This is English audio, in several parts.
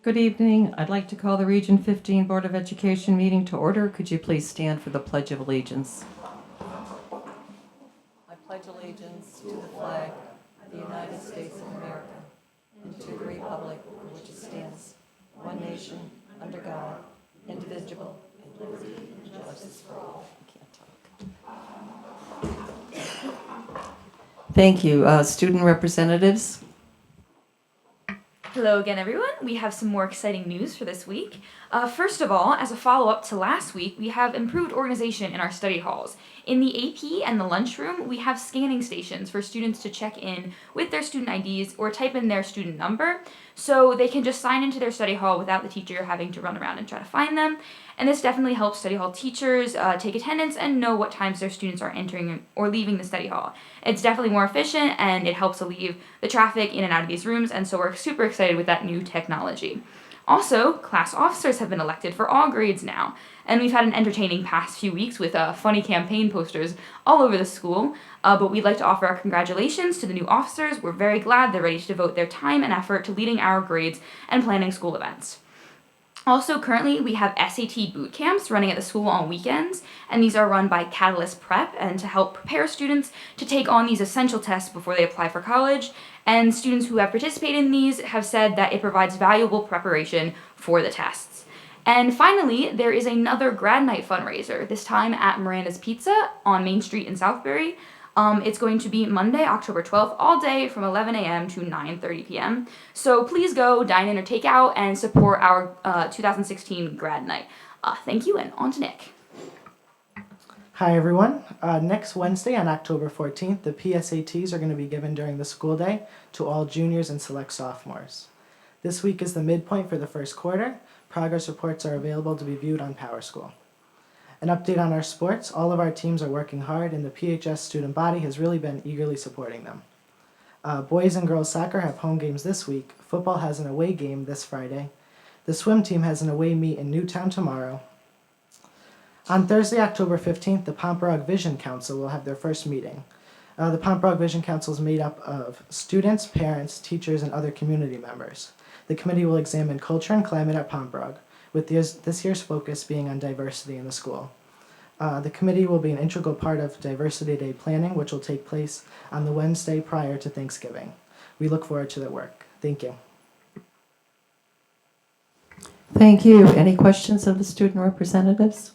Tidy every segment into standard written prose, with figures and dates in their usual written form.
Good evening. I'd like to call the Region 15 Board of Education meeting to order. Could you please stand for the Pledge of Allegiance? I pledge allegiance to the flag of the United States of America and to the republic for which it stands, one nation, under God, indivisible, and liberty and justice for all. I can't talk. Thank you. Student representatives? Hello again, everyone. We have some more exciting news for this week. First of all, as a follow-up to last week, we have improved organization in our study halls. In the AP and the lunchroom, we have scanning stations for students to check in with their student IDs or type in their student number, so they can just sign into their study hall without the teacher having to run around and try to find them. And this definitely helps study hall teachers take attendance and know what times their students are entering or leaving the study hall. It's definitely more efficient, and it helps alleviate the traffic in and out of these rooms, and so we're super excited with that new technology. Also, class officers have been elected for all grades now, and we've had an entertaining past few weeks with funny campaign posters all over the school, but we'd like to offer our congratulations to the new officers. We're very glad they're ready to devote their time and effort to leading our grades and planning school events. Also, currently, we have SAT boot camps running at the school on weekends, and these are run by Catalyst Prep and to help prepare students to take on these essential tests before they apply for college. And students who have participated in these have said that it provides valuable preparation for the tests. And finally, there is another grad night fundraiser, this time at Miranda's Pizza on Main Street in Southbury. It's going to be Monday, October 12th, all day from 11 a.m. to 9:30 p.m. So please go dine in or take out and support our 2016 grad night. Thank you, and on to Nick. Hi everyone. Next Wednesday on October 14th, the PSATs are going to be given during the school day to all juniors and select sophomores. This week is the midpoint for the first quarter. Progress reports are available to be viewed on PowerSchool. An update on our sports. All of our teams are working hard, and the PHS student body has really been eagerly supporting them. Boys and girls soccer have home games this week. Football has an away game this Friday. The swim team has an away meet in Newtown tomorrow. On Thursday, October 15th, the Pomperaug Vision Council will have their first meeting. The Pomperaug Vision Council is made up of students, parents, teachers, and other community members. The committee will examine culture and climate at Pomperaug, with this year's focus being on diversity in the school. The committee will be an integral part of Diversity Day planning, which will take place on the Wednesday prior to Thanksgiving. We look forward to their work. Thank you. Thank you. Any questions of the student representatives?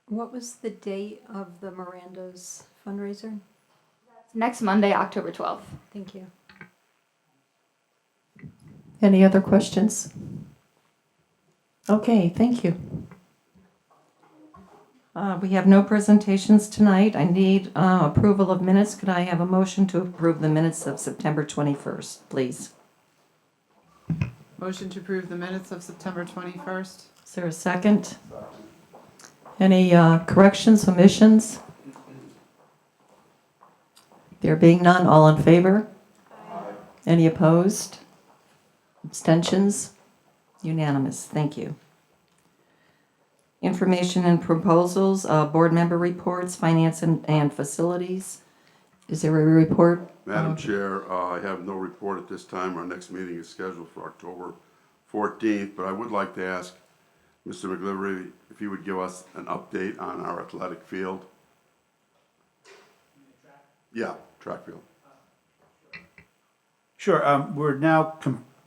What was the date of the Miranda's fundraiser? Next Monday, October 12th. Thank you. Any other questions? Okay, thank you. We have no presentations tonight. I need approval of minutes. Could I have a motion to approve the minutes of September 21st, please? Motion to approve the minutes of September 21st. Is there a second? Any corrections, omissions? There being none, all in favor? Any opposed? Abstentions? Unanimous. Thank you. Information and proposals, board member reports, finance and facilities. Is there a report? Madam Chair, I have no report at this time. Our next meeting is scheduled for October 14th, but I would like to ask Mr. McGlivery if he would give us an update on our athletic field. Yeah, track field. Sure. We're now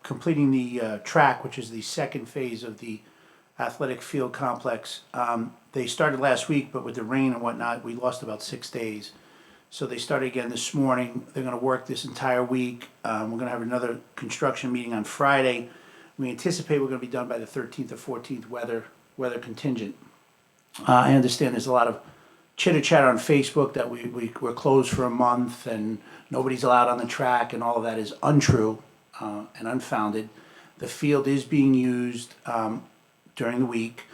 completing the track, which is the second phase of the athletic field complex. They started last week, but with the rain and whatnot, we lost about 6 days. So they started again this morning. They're going to work this entire week. We're going to have another construction meeting on Friday. We anticipate we're going to be done by the 13th or 14th, weather contingent. I understand there's a lot of chitter-chatter on Facebook that we're closed for a month and nobody's allowed on the track, and all of that is untrue and unfounded. The field is being used during the week.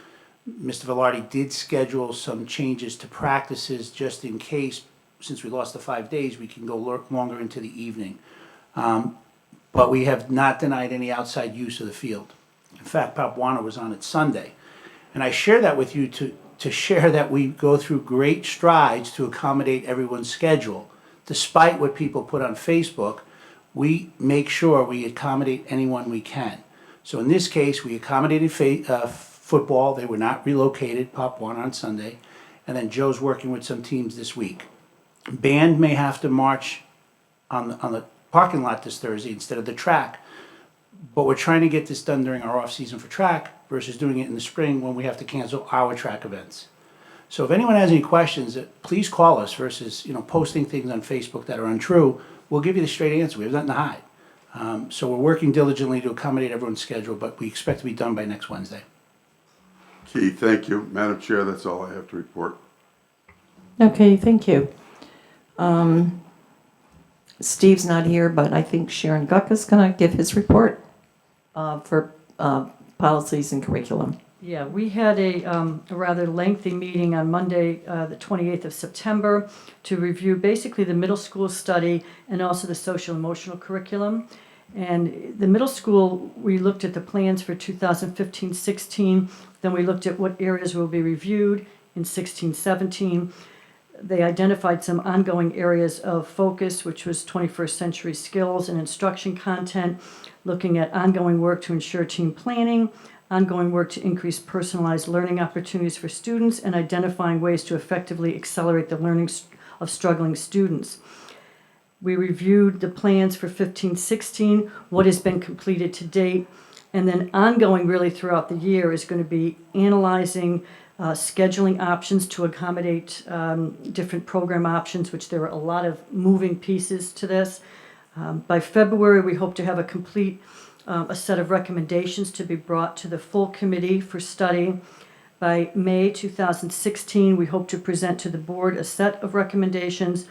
Mr. Velarde did schedule some changes to practices just in case, since we lost the 5 days, we can go longer into the evening. But we have not denied any outside use of the field. In fact, Pop Warner was on it Sunday. And I share that with you to share that we go through great strides to accommodate everyone's schedule. Despite what people put on Facebook, we make sure we accommodate anyone we can. So in this case, we accommodated football. They were not relocated, Pop 1 on Sunday. And then Joe's working with some teams this week. Band may have to march on the parking lot this Thursday instead of the track. But we're trying to get this done during our off-season for track versus doing it in the spring when we have to cancel our track events. So if anyone has any questions, please call us versus, posting things on Facebook that are untrue. We'll give you the straight answer. We have nothing to hide. So we're working diligently to accommodate everyone's schedule, but we expect to be done by next Wednesday. Keith, thank you. Madam Chair, that's all I have to report. Okay, thank you. Steve's not here, but I think Sharon Guck is going to give his report for policies and curriculum. Yeah, we had a rather lengthy meeting on Monday, the 28th of September, to review basically the middle school study and also the social emotional curriculum. And the middle school, we looked at the plans for 2015-16, then we looked at what areas will be reviewed in 16-17. They identified some ongoing areas of focus, which was 21st century skills and instruction content, looking at ongoing work to ensure team planning, ongoing work to increase personalized learning opportunities for students, and identifying ways to effectively accelerate the learning of struggling students. We reviewed the plans for 15-16, what has been completed to date, and then ongoing really throughout the year is going to be analyzing scheduling options to accommodate different program options, which there are a lot of moving pieces to this. By February, we hope to have a complete a set of recommendations to be brought to the full committee for study. By May 2016, we hope to present to the board a set of recommendations.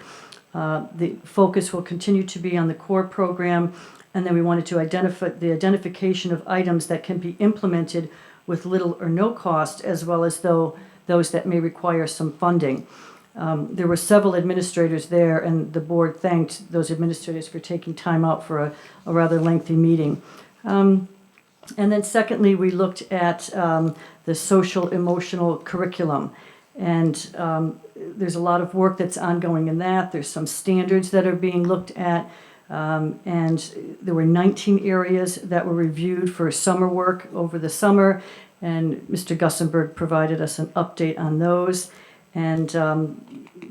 The focus will continue to be on the core program, and then we wanted to identify the identification of items that can be implemented with little or no cost, as well as those that may require some funding. There were several administrators there, and the board thanked those administrators for taking time out for a rather lengthy meeting. And then secondly, we looked at the social emotional curriculum. And there's a lot of work that's ongoing in that. There's some standards that are being looked at. And there were 19 areas that were reviewed for summer work over the summer. And Mr. Gussenberg provided us an update on those. And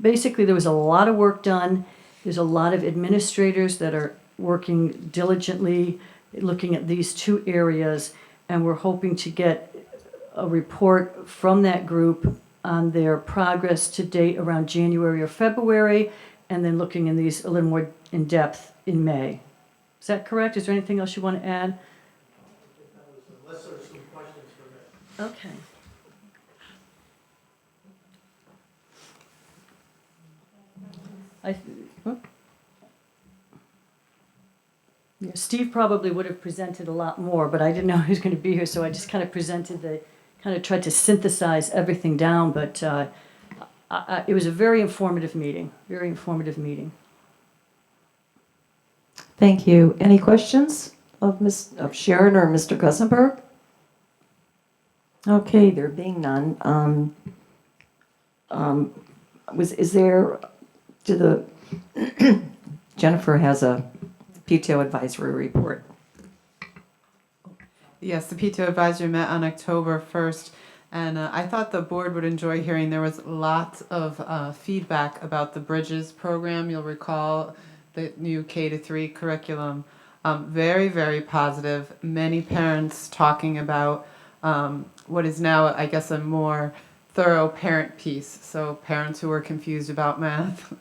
basically, there was a lot of work done. There's a lot of administrators that are working diligently, looking at these two areas. And we're hoping to get a report from that group on their progress to date around January or February, and then looking in these a little more in depth in May. Is that correct? Is there anything else you want to add? Unless there's some questions for me. Okay. Yeah, Steve probably would have presented a lot more, but I didn't know he was going to be here, so I just kind of tried to synthesize everything down, but it was a very informative meeting, Thank you. Any questions of Sharon or Mr. Gussenberg? Okay, there being none. Jennifer has a PTO Advisory Report. Yes, the PTO Advisory met on October 1st, and I thought the board would enjoy hearing. There was lots of feedback about the Bridges program. You'll recall the new K-3 curriculum. Very, very positive. Many parents talking about what is now, I guess, a more thorough parent piece. So parents who are confused about math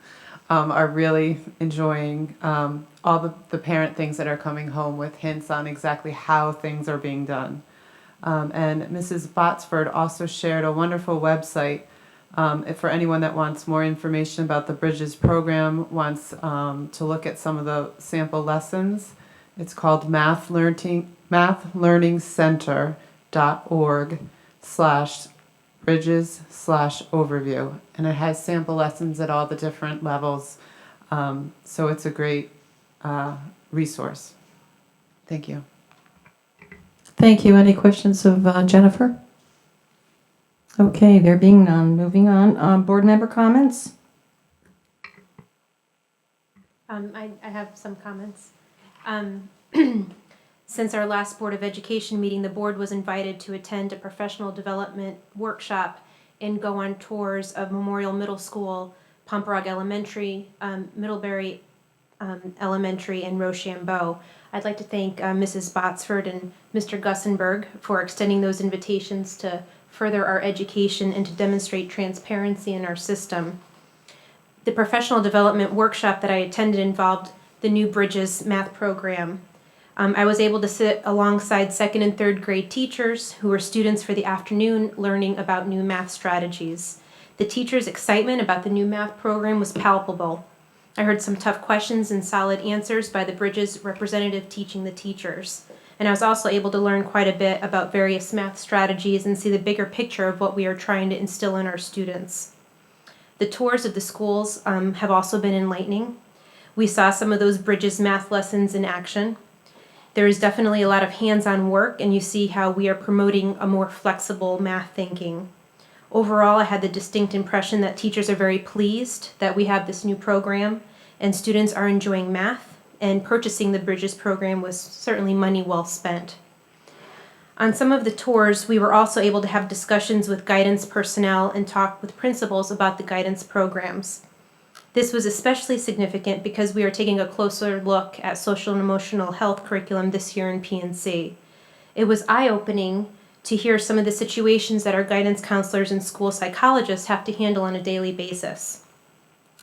are really enjoying all the parent things that are coming home with hints on exactly how things are being done. And Mrs. Botsford also shared a wonderful website for anyone that wants more information about the Bridges program, wants to look at some of the sample lessons. It's called mathlearningscenter.org/Bridges/overview. And it has sample lessons at all the different levels. So it's a great resource. Thank you. Thank you. Any questions of Jennifer? Okay, there being none, moving on. Board member comments? I have some comments. Since our last Board of Education meeting, the board was invited to attend a professional development workshop and go on tours of Memorial Middle School, Pomperog Elementary, Middlebury Elementary, and Rochambeau. I'd like to thank Mrs. Botsford and Mr. Gussenberg for extending those invitations to further our education and to demonstrate transparency in our system. The professional development workshop that I attended involved the New Bridges math program. I was able to sit alongside second and third grade teachers who were students for the afternoon learning about new math strategies. The teachers' excitement about the new math program was palpable. I heard some tough questions and solid answers by the Bridges representative teaching the teachers. And I was also able to learn quite a bit about various math strategies and see the bigger picture of what we are trying to instill in our students. The tours of the schools have also been enlightening. We saw some of those Bridges math lessons in action. There is definitely a lot of hands-on work, and you see how we are promoting a more flexible math thinking. Overall, I had the distinct impression that teachers are very pleased that we have this new program, and students are enjoying math, and purchasing the Bridges program was certainly money well spent. On some of the tours, we were also able to have discussions with guidance personnel and talk with principals about the guidance programs. This was especially significant because we are taking a closer look at social and emotional health curriculum this year in P&C. It was eye-opening to hear some of the situations that our guidance counselors and school psychologists have to handle on a daily basis.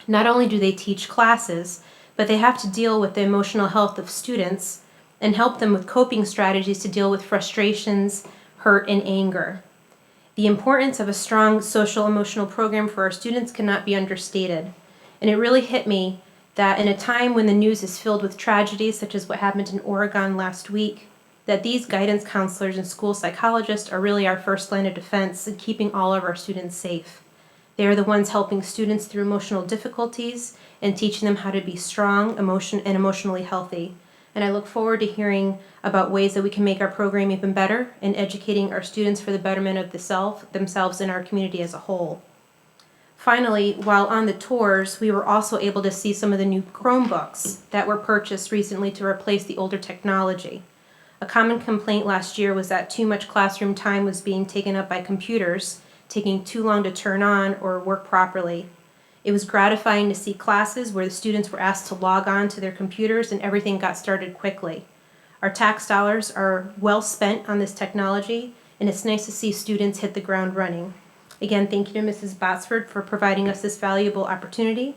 Not only do they teach classes, but they have to deal with the emotional health of students and help them with coping strategies to deal with frustrations, hurt, and anger. The importance of a strong social emotional program for our students cannot be understated. And it really hit me that in a time when the news is filled with tragedies, such as what happened in Oregon last week, that these guidance counselors and school psychologists are really our first line of defense in keeping all of our students safe. They are the ones helping students through emotional difficulties and teaching them how to be strong, emotionally healthy. And I look forward to hearing about ways that we can make our program even better and educating our students for the betterment of themselves and our community as a whole. Finally, while on the tours, we were also able to see some of the new Chromebooks that were purchased recently to replace the older technology. A common complaint last year was that too much classroom time was being taken up by computers, taking too long to turn on or work properly. It was gratifying to see classes where the students were asked to log on to their computers and everything got started quickly. Our tax dollars are well spent on this technology, and it's nice to see students hit the ground running. Again, thank you to Mrs. Botsford for providing us this valuable opportunity.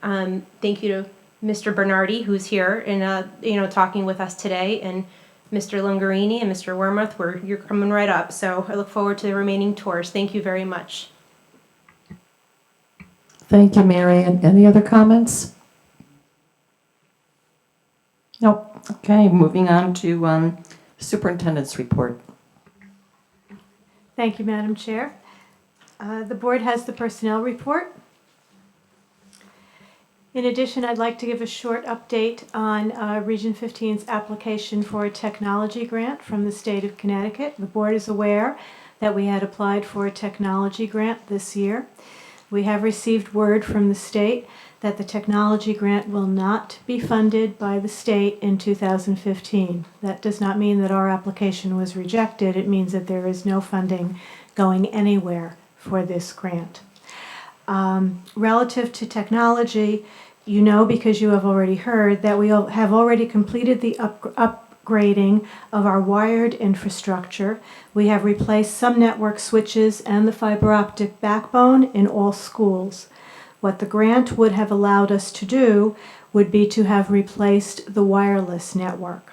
Thank you to Mr. Bernardi, who's here and talking with us today, and Mr. Lungarini and Mr. Wormuth, you're coming right up. So I look forward to the remaining tours. Thank you very much. Thank you, Marion. Any other comments? Nope. Okay, moving on to Superintendents Report. Thank you, Madam Chair. The board has the personnel report. In addition, I'd like to give a short update on Region 15's application for a technology grant from the state of Connecticut. The board is aware that we had applied for a technology grant this year. We have received word from the state that the technology grant will not be funded by the state in 2015. That does not mean that our application was rejected. It means that there is no funding going anywhere for this grant. Relative to technology, you know, because you have already heard, that we have already completed the upgrading of our wired infrastructure. We have replaced some network switches and the fiber optic backbone in all schools. What the grant would have allowed us to do would be to have replaced the wireless network.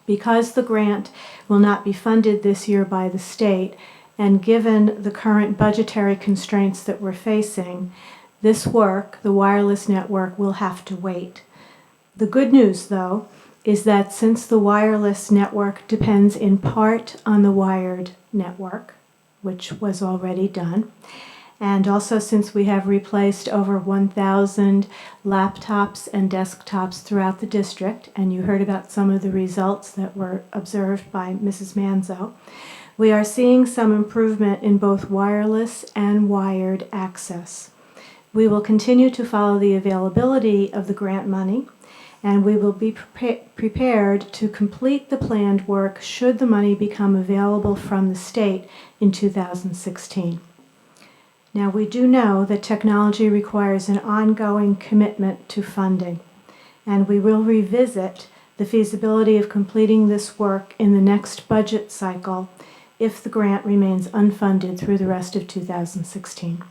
Because the grant will not be funded this year by the state, and given the current budgetary constraints that we're facing, this work, the wireless network, will have to wait. The good news, though, is that since the wireless network depends in part on the wired network, which was already done, and also since we have replaced over 1,000 laptops and desktops throughout the district, and you heard about some of the results that were observed by Mrs. Manzo, we are seeing some improvement in both wireless and wired access. We will continue to follow the availability of the grant money, and we will be prepared to complete the planned work should the money become available from the state in 2016. Now, we do know that technology requires an ongoing commitment to funding, and we will revisit the feasibility of completing this work in the next budget cycle if the grant remains unfunded through the rest of 2016.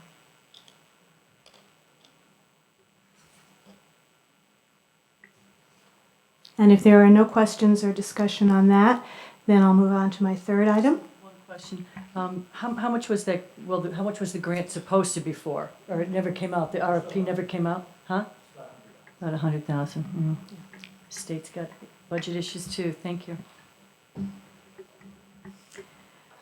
And if there are no questions or discussion on that, then I'll move on to my third item. One question. How much was that, well, how much was the grant supposed to be for? Or it never came out, the RFP never came out? Huh? About 100,000. State's got budget issues too. Thank you.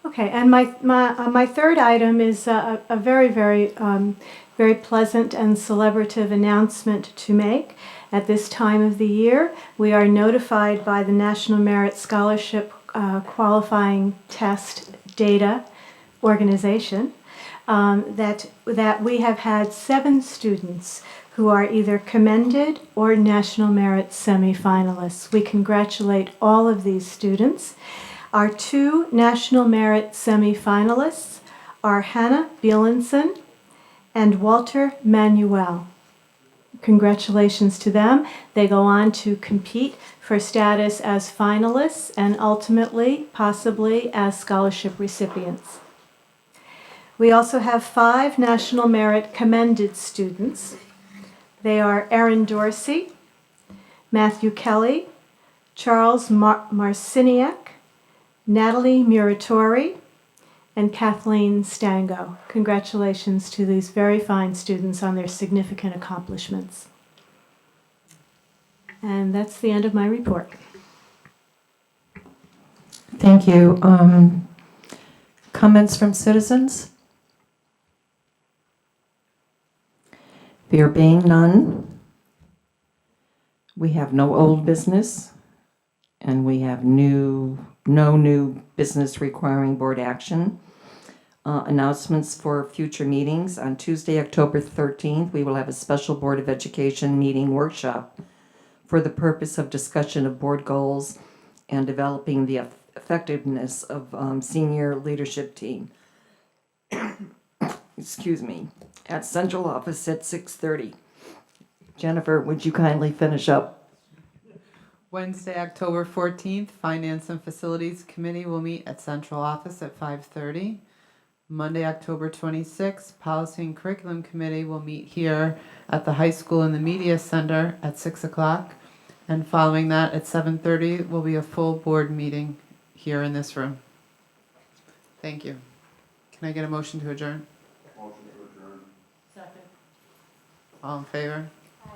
Okay, and my third item is a very, very pleasant and celebrative announcement to make. At this time of the year, we are notified by the National Merit Scholarship Qualifying Test Data Organization that we have had 7 students who are either commended or National Merit semifinalists. We congratulate all of these students. Our 2 National Merit semifinalists are Hannah Bielenson and Walter Manuel. Congratulations to them. They go on to compete for status as finalists and ultimately, possibly, as scholarship recipients. We also have 5 National Merit commended students. They are Erin Dorsey, Matthew Kelly, Charles Marciniak, Natalie Muratori, and Kathleen Stango. Congratulations to these very fine students on their significant accomplishments. And that's the end of my report. Thank you. Comments from citizens? There being none, we have no old business, and we have no new business requiring board action. Announcements for future meetings. On Tuesday, October 13th, we will have a special Board of Education meeting workshop for the purpose of discussion of board goals and developing the effectiveness of senior leadership team. Excuse me. At central office at 6:30. Jennifer, would you kindly finish up? Wednesday, October 14th, Finance and Facilities Committee will meet at central office at 5:30. Monday, October 26th, Policy and Curriculum Committee will meet here at the high school in the Media Center at 6 o'clock. And following that, at 7:30, will be a full board meeting here in this room. Thank you. Can I get a motion to adjourn? Motion to adjourn. Second. All in favor?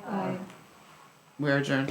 Aye. We're adjourned.